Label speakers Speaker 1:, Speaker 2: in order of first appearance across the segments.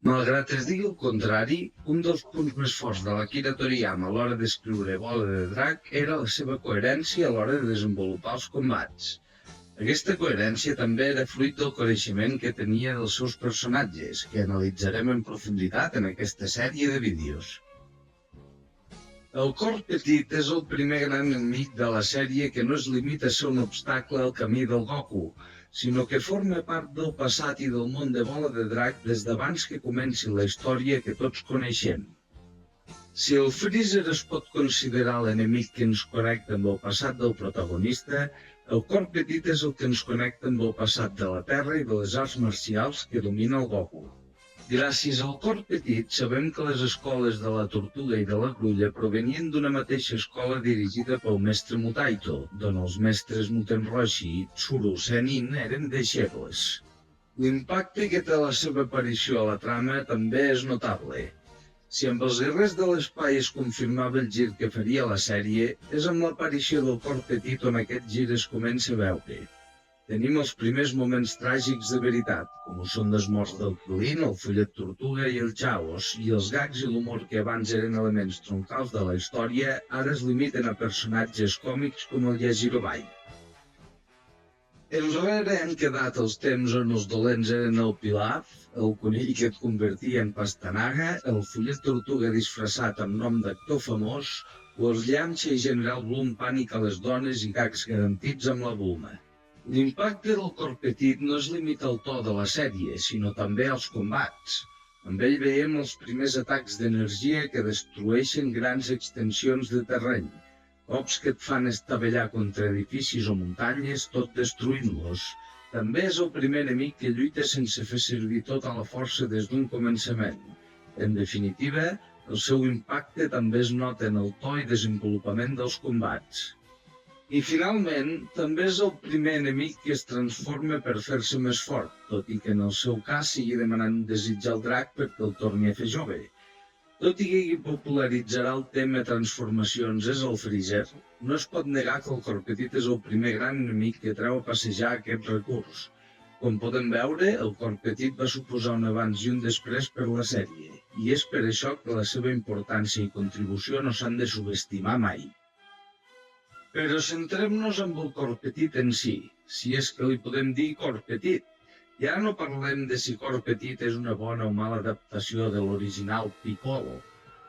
Speaker 1: Malgrat es digui el contrari, un dels punts més forts de l'Akira Toriyama a l'hora d'escriure Bola de Drac era la seva coherència a l'hora de desenvolupar els combats. Aquesta coherència també era fruit del coneixement que tenia dels seus personatges, que analitzarem en profunditat en aquesta sèrie de vídeos. El cor petit és el primer gran enemic de la sèrie que no es limita a ser un obstacle al camí del Goku, sinó que forma part del passat i del món de Bola de Drac des d'abans que comenci la història que tots coneixem. Si el Freezer es pot considerar l'enemic que ens connecta amb el passat del protagonista, el cor petit és el que ens connecta amb el passat de la Terra i de les arts marcials que domina el Goku. Gràcies al cor petit sabem que les escoles de la Tortuga i de la Grulla provenien d'una mateixa escola dirigida pel mestre Mutaito, d'on els mestres Mutenroshi i Tsuru Senin eren deixebles. L'impacte que té la seva aparició a la trama també és notable. Si amb els guerrers de l'espai es confirmava el gir que faria la sèrie, és amb l'aparició del cor petit on aquest gir es comença a veure. Tenim els primers moments tràgics de veritat, com ho són les morts del Krillin, el Follet Tortuga i el Chaos, i els gags i l'humor que abans eren elements troncals de la història, ara es limiten a personatges còmics com el Yajirobai. Enrere han quedat els temps on els dolents eren el Pilaf, el conill que et convertia en pastanaga, el Follet Tortuga disfressat amb nom d'actor famós, o els Yamcha i General Bloom pànic a les dones i gags garantits amb la Bulma. L'impacte del cor petit no es limita al to de la sèrie, sinó també als combats. Amb ell veiem els primers atacs d'energia que destrueixen grans extensions de terreny, cops que et fan estavellar contra edificis o muntanyes, tot destruint-los. També és el primer enemic que lluita sense fer servir tota la força des d'un començament. En definitiva, el seu impacte també es nota en el to i desenvolupament dels combats. I finalment, també és el primer enemic que es transforma per fer-se més fort, tot i que en el seu cas sigui demanant desitjar el drac perquè el torni a fer jove. Tot i que qui popularitzarà el tema transformacions és el Freezer, no es pot negar que el cor petit és el primer gran enemic que treu a passejar aquest recurs. Com podem veure, el cor petit va suposar un abans i un després per la sèrie, i és per això que la seva importància i contribució no s'han de subestimar mai. Però centrem-nos en el cor petit en si és que li podem dir cor petit. I ara no parlem de si cor petit és una bona o mala adaptació de l'original Piccolo.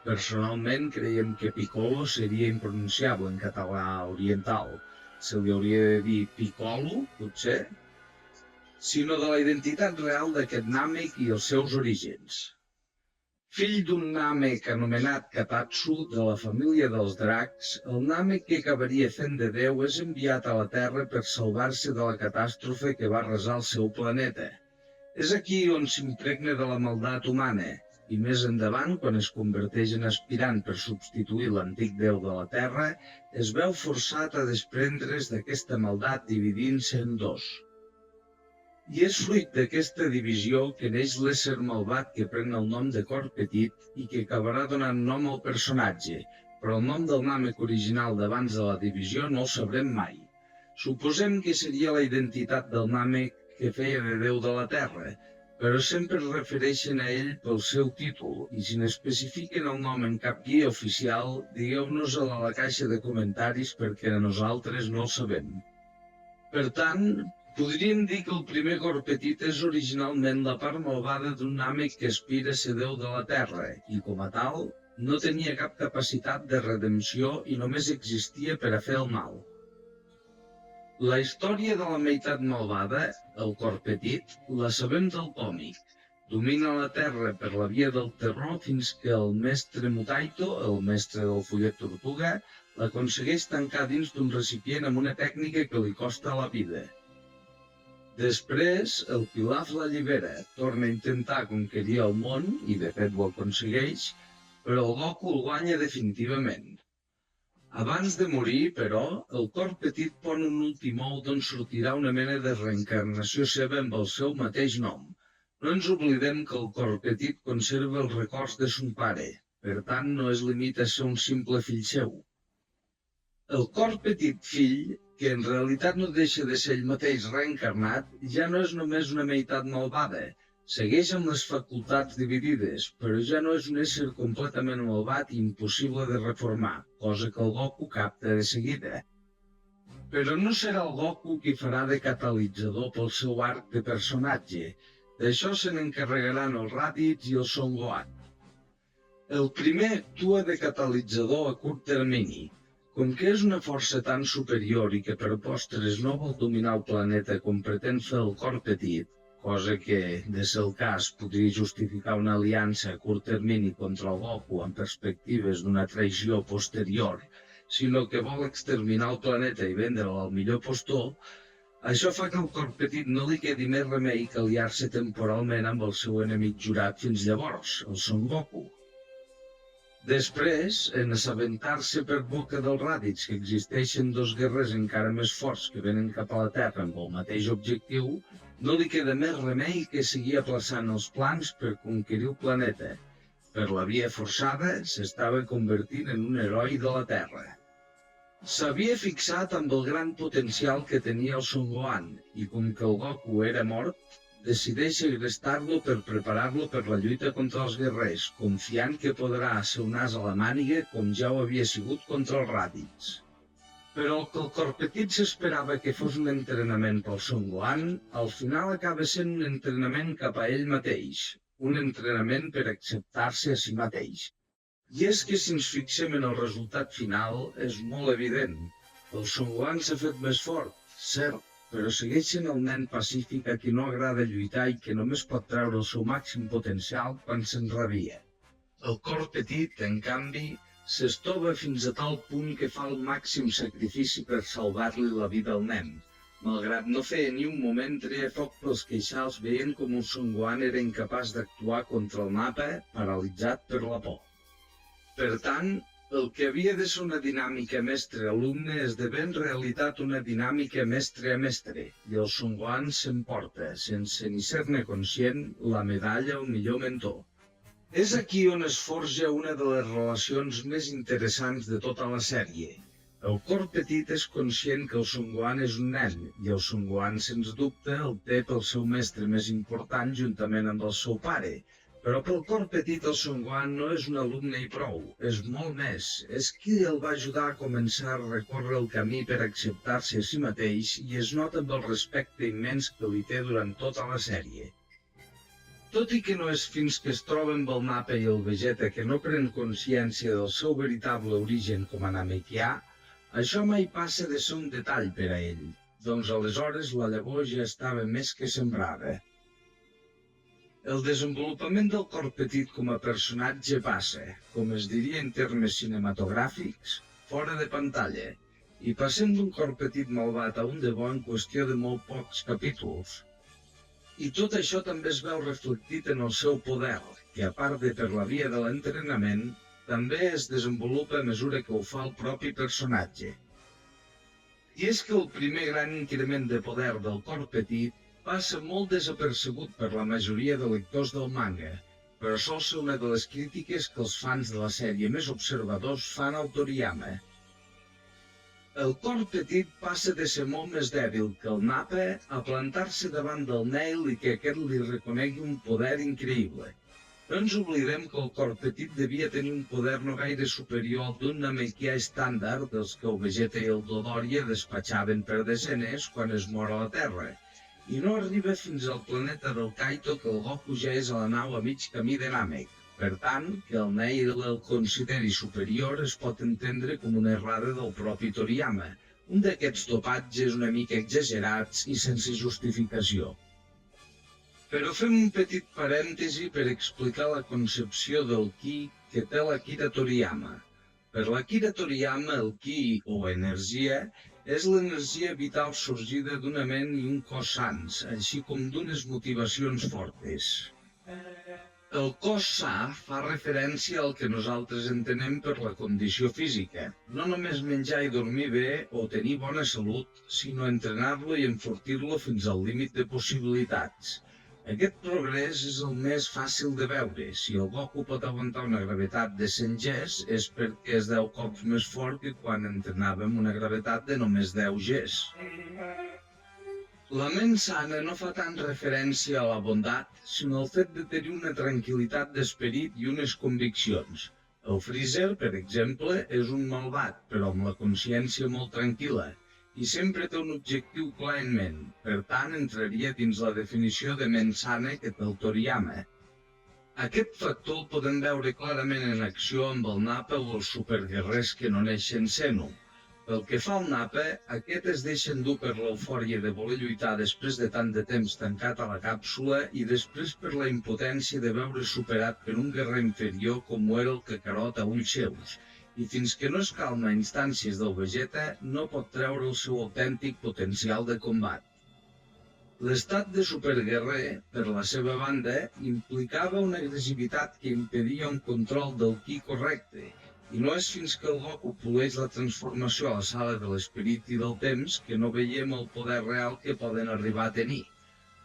Speaker 1: Personalment creiem que Piccolo seria impronunciable en català oriental. Se li hauria de dir Piccolo, potser? Sinó de la identitat real d'aquest Namek i els seus orígens. Fill d'un Namek anomenat Katatsu de la família dels dracs, el Namek que acabaria fent de Déu és enviat a la Terra per salvar-se de la catàstrofe que va arrasar el seu planeta. És aquí on s'impregna de la maldat humana, i més endavant, quan es converteix en aspirant per substituir l'antic Déu de la Terra, es veu forçat a desprendre's d'aquesta maldat dividint-se en dos. I és fruit d'aquesta divisió que neix l'ésser malvat que pren el nom de cor petit i que acabarà donant nom al personatge, però el nom del Namek original d'abans de la divisió no el sabrem mai. Suposem que seria la identitat del Namek que feia de Déu de la Terra, però sempre es refereixen a ell pel seu títol, i si n'especifiquen el nom en cap guia oficial, digueu-nos-el a la caixa de comentaris perquè nosaltres no el sabem. Per tant, podríem dir que el primer cor petit és originalment la part malvada d'un Namek que aspira a ser Déu de la Terra i, com a tal, no tenia cap capacitat de redempció i només existia per a fer el mal. La història de la meitat malvada, el cor petit, la sabem del còmic. Domina la Terra per la via del terror fins que el mestre Mutaito, el mestre del Follet Tortuga, l'aconsegueix tancar dins d'un recipient amb una tècnica que li costa la vida. Després, el Pilaf l'allibera, torna a intentar conquerir el món, i de fet ho aconsegueix, però el Goku el guanya definitivament. Abans de morir, però, el cor petit pon un últim ou d'on sortirà una mena de reencarnació seva amb el seu mateix nom. No ens oblidem que el cor petit conserva els records de son pare, per tant no es limita a ser un simple fill seu. El cor petit fill, que en realitat no deixa de ser ell mateix reencarnat, ja no és només una meitat malvada, Segueix amb les facultats dividides, però ja no és un ésser completament malvat i impossible de reformar, cosa que el Goku capta de seguida. Però no serà el Goku qui farà de catalitzador pel seu arc de personatge. D'això se n'encarregaran els Raditz i el Son Gohan. El primer actua de catalitzador a curt termini. Com que és una força tan superior i que per postres no vol dominar el planeta com pretén fer el cor petit, cosa que, de ser el cas, podria justificar una aliança a curt termini contra el Goku amb perspectives d'una traïció posterior, sinó que vol exterminar el planeta i vendre'l al millor postor, això fa que al cor petit no li quedi més remei que aliar-se temporalment amb el seu enemic jurat fins llavors, el Son Goku. Després, en assabentar-se per boca del Raditz que existeixen dos guerrers encara més forts que venen cap a la Terra amb el mateix objectiu, no li queda més remei que seguir aplaçant els plans per conquerir el planeta. Per la via forçada, s'estava convertint en un heroi de la Terra. S'havia fixat amb el gran potencial que tenia el Son Gohan, i com que el Goku era mort, decideix segrestar-lo per preparar-lo per la lluita contra els guerrers, confiant que podrà ser un as a la màniga com ja ho havia sigut contra els Raditz. Però el que el cor petit s'esperava que fos un entrenament pel Son Gohan, al final acaba sent un entrenament cap a ell mateix, un entrenament per acceptar-se a si mateix. I és que si ens fixem en el resultat final, és molt evident. El Son Gohan s'ha fet més fort, cert, però segueix sent el nen pacífic a qui no agrada lluitar i que només pot treure el seu màxim potencial quan s'enrabia. El cor petit, en canvi, s'estova fins a tal punt que fa el màxim sacrifici per salvar-li la vida al nen. Malgrat no fer ni un moment treia foc pels queixals veient com el Son Gohan era incapaç d'actuar contra el Nappa, paralitzat per la por. Per tant, el que havia de ser una dinàmica mestre-alumne esdevé en realitat una dinàmica mestre-a-mestre, i el Son Gohan s'emporta, sense ni ser-ne conscient, la medalla al millor mentor. És aquí on es forja una de les relacions més interessants de tota la sèrie. El cor petit és conscient que el Son Gohan és un nen, i el Son Gohan, sens dubte, el té pel seu mestre més important juntament amb el seu pare. Però pel cor petit el Son Gohan no és un alumne i prou, és molt més, és qui el va ajudar a començar a recórrer el camí per acceptar-se a si mateix i es nota amb el respecte immens que li té durant tota la sèrie. Tot i que no és fins que es troba amb el Nappa i el Vegeta que no pren consciència del seu veritable origen com a Namekià, això mai passa de ser un detall per a ell, doncs aleshores la llavor ja estava més que sembrada. El desenvolupament del cor petit com a personatge passa, com es diria en termes cinematogràfics, fora de pantalla, i passem d'un cor petit malvat a un de bo en qüestió de molt pocs capítols. I tot això també es veu reflectit en el seu poder, que a part de per la via de l'entrenament, també es desenvolupa a mesura que ho fa el propi personatge. I és que el primer gran increment de poder del cor petit passa molt desapercebut per la majoria de lectors del manga, però sol ser una de les crítiques que els fans de la sèrie més observadors fan al Toriyama. El cor petit passa de ser molt més dèbil que el Nappa a plantar-se davant del Nail i que aquest li reconegui un poder increïble. No ens oblidem que el cor petit devia tenir un poder no gaire superior al d'un Namekià estàndard dels que el Vegeta i el Dodoria despatxaven per desenes quan es mor a la Terra, i no arriba fins al planeta del Kaito que el Goku ja és a la nau a mig camí de Namek. Per tant, que el Nail el consideri superior es pot entendre com una errada del propi Toriyama, un d'aquests topatges una mica exagerats i sense justificació. Però fem un petit parèntesi per explicar la concepció del Ki que té l'Akira Toriyama. Per l'Akira Toriyama, el Ki, o energia, és l'energia vital sorgida d'una ment i un cos sans, així com d'unes motivacions fortes. El cos sa fa referència al que nosaltres entenem per la condició física, no només menjar i dormir bé o tenir bona salut, sinó entrenar-lo i enfortir-lo fins al límit de possibilitats. Aquest progrés és el més fàcil de veure. Si el Goku pot aguantar una gravetat de 100 Gs és perquè és 10 cops més fort que quan entrenàvem una gravetat de només 10 Gs. La ment sana no fa tant referència a la bondat, sinó al fet de tenir una tranquil·litat d'esperit i unes conviccions. El Freezer, per exemple, és un malvat, però amb la consciència molt tranquil·la, i sempre té un objectiu clar en ment. Per tant, entraria dins la definició de ment sana que té el Toriyama. Aquest factor el podem veure clarament en acció amb el Nappa o els superguerrers que no neixen sent-ho. Pel que fa al Nappa, aquest es deixa endur per l'eufòria de voler lluitar després de tant de temps tancat a la càpsula i després per la impotència de veure superat per un guerrer inferior com ho era el Kakarot a ulls seus, i fins que no es calma a instàncies del Vegeta no pot treure el seu autèntic potencial de combat. L'estat de superguerrer, per la seva banda, implicava una agressivitat que impedia un control del ki correcte, i no és fins que el Goku poleix la transformació a la sala de l'esperit i del temps que no veiem el poder real que poden arribar a tenir.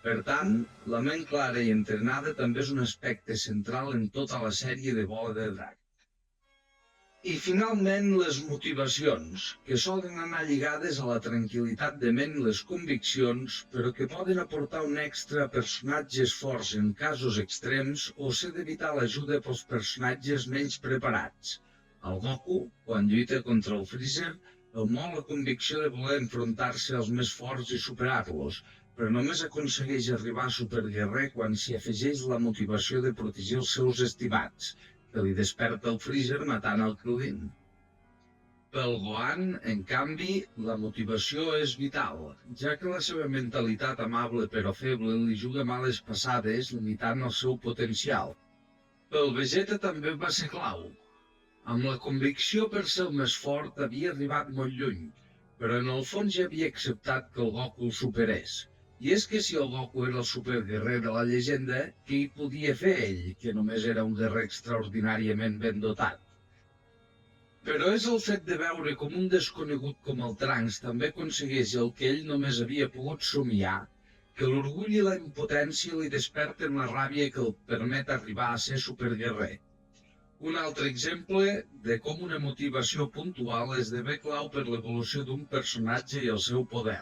Speaker 1: Per tant, la ment clara i entrenada també és un aspecte central en tota la sèrie de Bola de Drac. I finalment, les motivacions, que solen anar lligades a la tranquil·litat de ment i les conviccions, però que poden aportar un extra a personatges forts en casos extrems o ser d'evitar l'ajuda pels personatges menys preparats. El Goku, quan lluita contra el Freezer, el mou la convicció de voler enfrontar-se als més forts i superar-los, però només aconsegueix arribar a superguerrer quan s'hi afegeix la motivació de protegir els seus estimats, que li desperta el Freezer matant el Krillin. Pel Gohan, en canvi, la motivació és vital, ja que la seva mentalitat amable però feble li juga males passades limitant el seu potencial. Pel Vegeta també va ser clau. Amb la convicció per ser el més fort havia arribat molt lluny, però en el fons ja havia acceptat que el Goku el superés. I és que si el Goku era el superguerrer de la llegenda, què hi podia fer ell, que només era un guerrer extraordinàriament ben dotat? Però és el fet de veure com un desconegut com el Trunks també aconsegueix el que ell només havia pogut somiar, que l'orgull i la impotència li desperten la ràbia que el permet arribar a ser superguerrer. Un altre exemple de com una motivació puntual esdevé clau per l'evolució d'un personatge i el seu poder.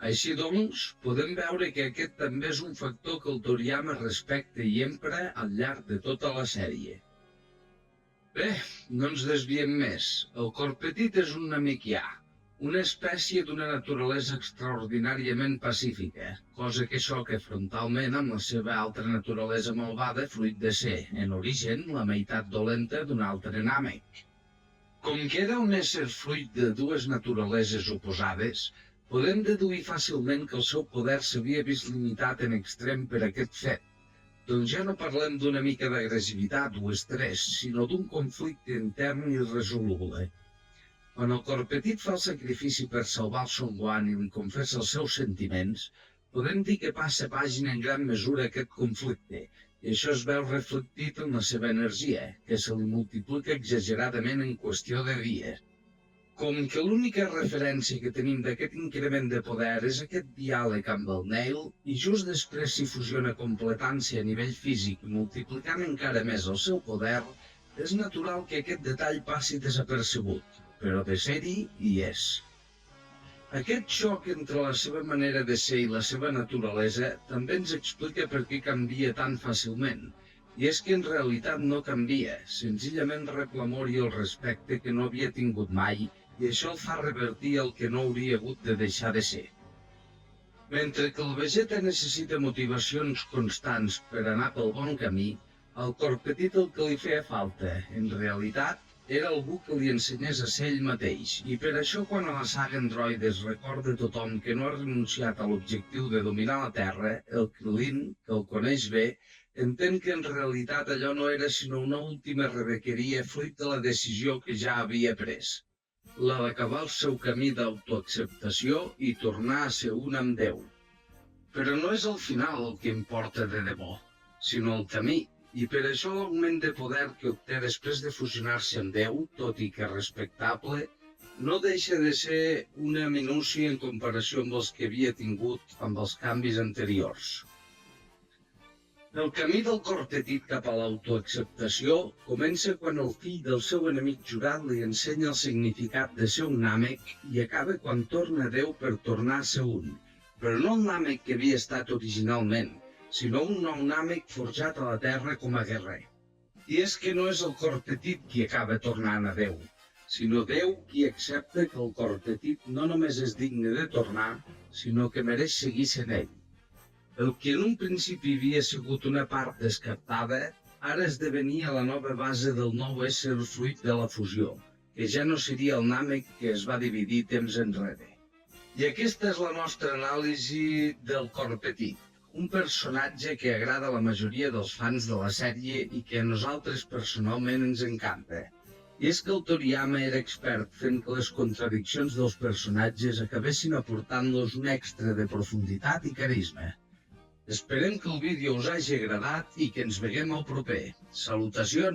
Speaker 1: Així doncs, podem veure que aquest també és un factor que el Toriyama respecta i empra al llarg de tota la sèrie. Bé, no ens desviem més. El Corpetit és un namekià, una espècie d'una naturalesa extraordinàriament pacífica, cosa que xoca frontalment amb la seva altra naturalesa malvada fruit de ser, en origen, la meitat dolenta d'un altre Namek. Com que era un ésser fruit de dues naturaleses oposades, podem deduir fàcilment que el seu poder s'havia vist limitat en extrem per aquest fet. Doncs ja no parlem d'una mica d'agressivitat o estrès, sinó d'un conflicte intern irresoluble. Quan el Corpetit fa el sacrifici per salvar el Son Gohan i li confessa els seus sentiments, podem dir que passa pàgina en gran mesura aquest conflicte, i això es veu reflectit en la seva energia, que se li multiplica exageradament en qüestió de dies. Com que l'única referència que tenim d'aquest increment de poder és aquest diàleg amb el Nail, i just després s'hi fusiona completant-se a nivell físic i multiplicant encara més el seu poder, és natural que aquest detall passi desapercebut, però de ser-hi hi és. Aquest xoc entre la seva manera de ser i la seva naturalesa també ens explica per què canvia tan fàcilment, i és que en realitat no canvia, senzillament rep l'amor i el respecte que no havia tingut mai, i això el fa revertir el que no hauria hagut de deixar de ser. Mentre que el Vegeta necessita motivacions constants per anar pel bon camí, al Corpetit el que li feia falta, en realitat, era algú que li ensenyés a ser ell mateix, i per això quan a la saga Androides recorda tothom que no ha renunciat a l'objectiu de dominar la Terra, el Krillin, que el coneix bé, entén que en realitat allò no era sinó una última rebequeria fruit de la decisió que ja havia pres, la d'acabar el seu camí d'autoacceptació i tornar a ser un amb Déu. Però no és el final el que importa de debò, sinó el camí. I per això l'augment de poder que obté després de fusionar-se amb Déu, tot i que respectable, no deixa de ser una minúcia en comparació amb els que havia tingut amb els canvis anteriors. El camí del Corpetit cap a l'autoacceptació comença quan el fill del seu enemic jurat li ensenya el significat de ser un Namek i acaba quan torna a Déu per tornar a ser un, però no el Namek que havia estat originalment, sinó un nou Namek forjat a la Terra com a guerrer. I és que no és el cor petit qui acaba tornant a Déu, sinó Déu qui accepta que el cor petit no només és digne de tornar, sinó que mereix seguir sent ell. El que en un principi havia sigut una part descartada, ara esdevenia la nova base del nou ésser fruit de la fusió, que ja no seria el Namek que es va dividir temps enrere. I aquesta és la nostra anàlisi del cor petit, un personatge que agrada a la majoria dels fans de la sèrie i que a nosaltres personalment ens encanta. I és que el Toriyama era expert fent que les contradiccions dels personatges acabessin aportant-los un extra de profunditat i carisma. Esperem que el vídeo us hagi agradat i que ens veiem al proper. Salutacions!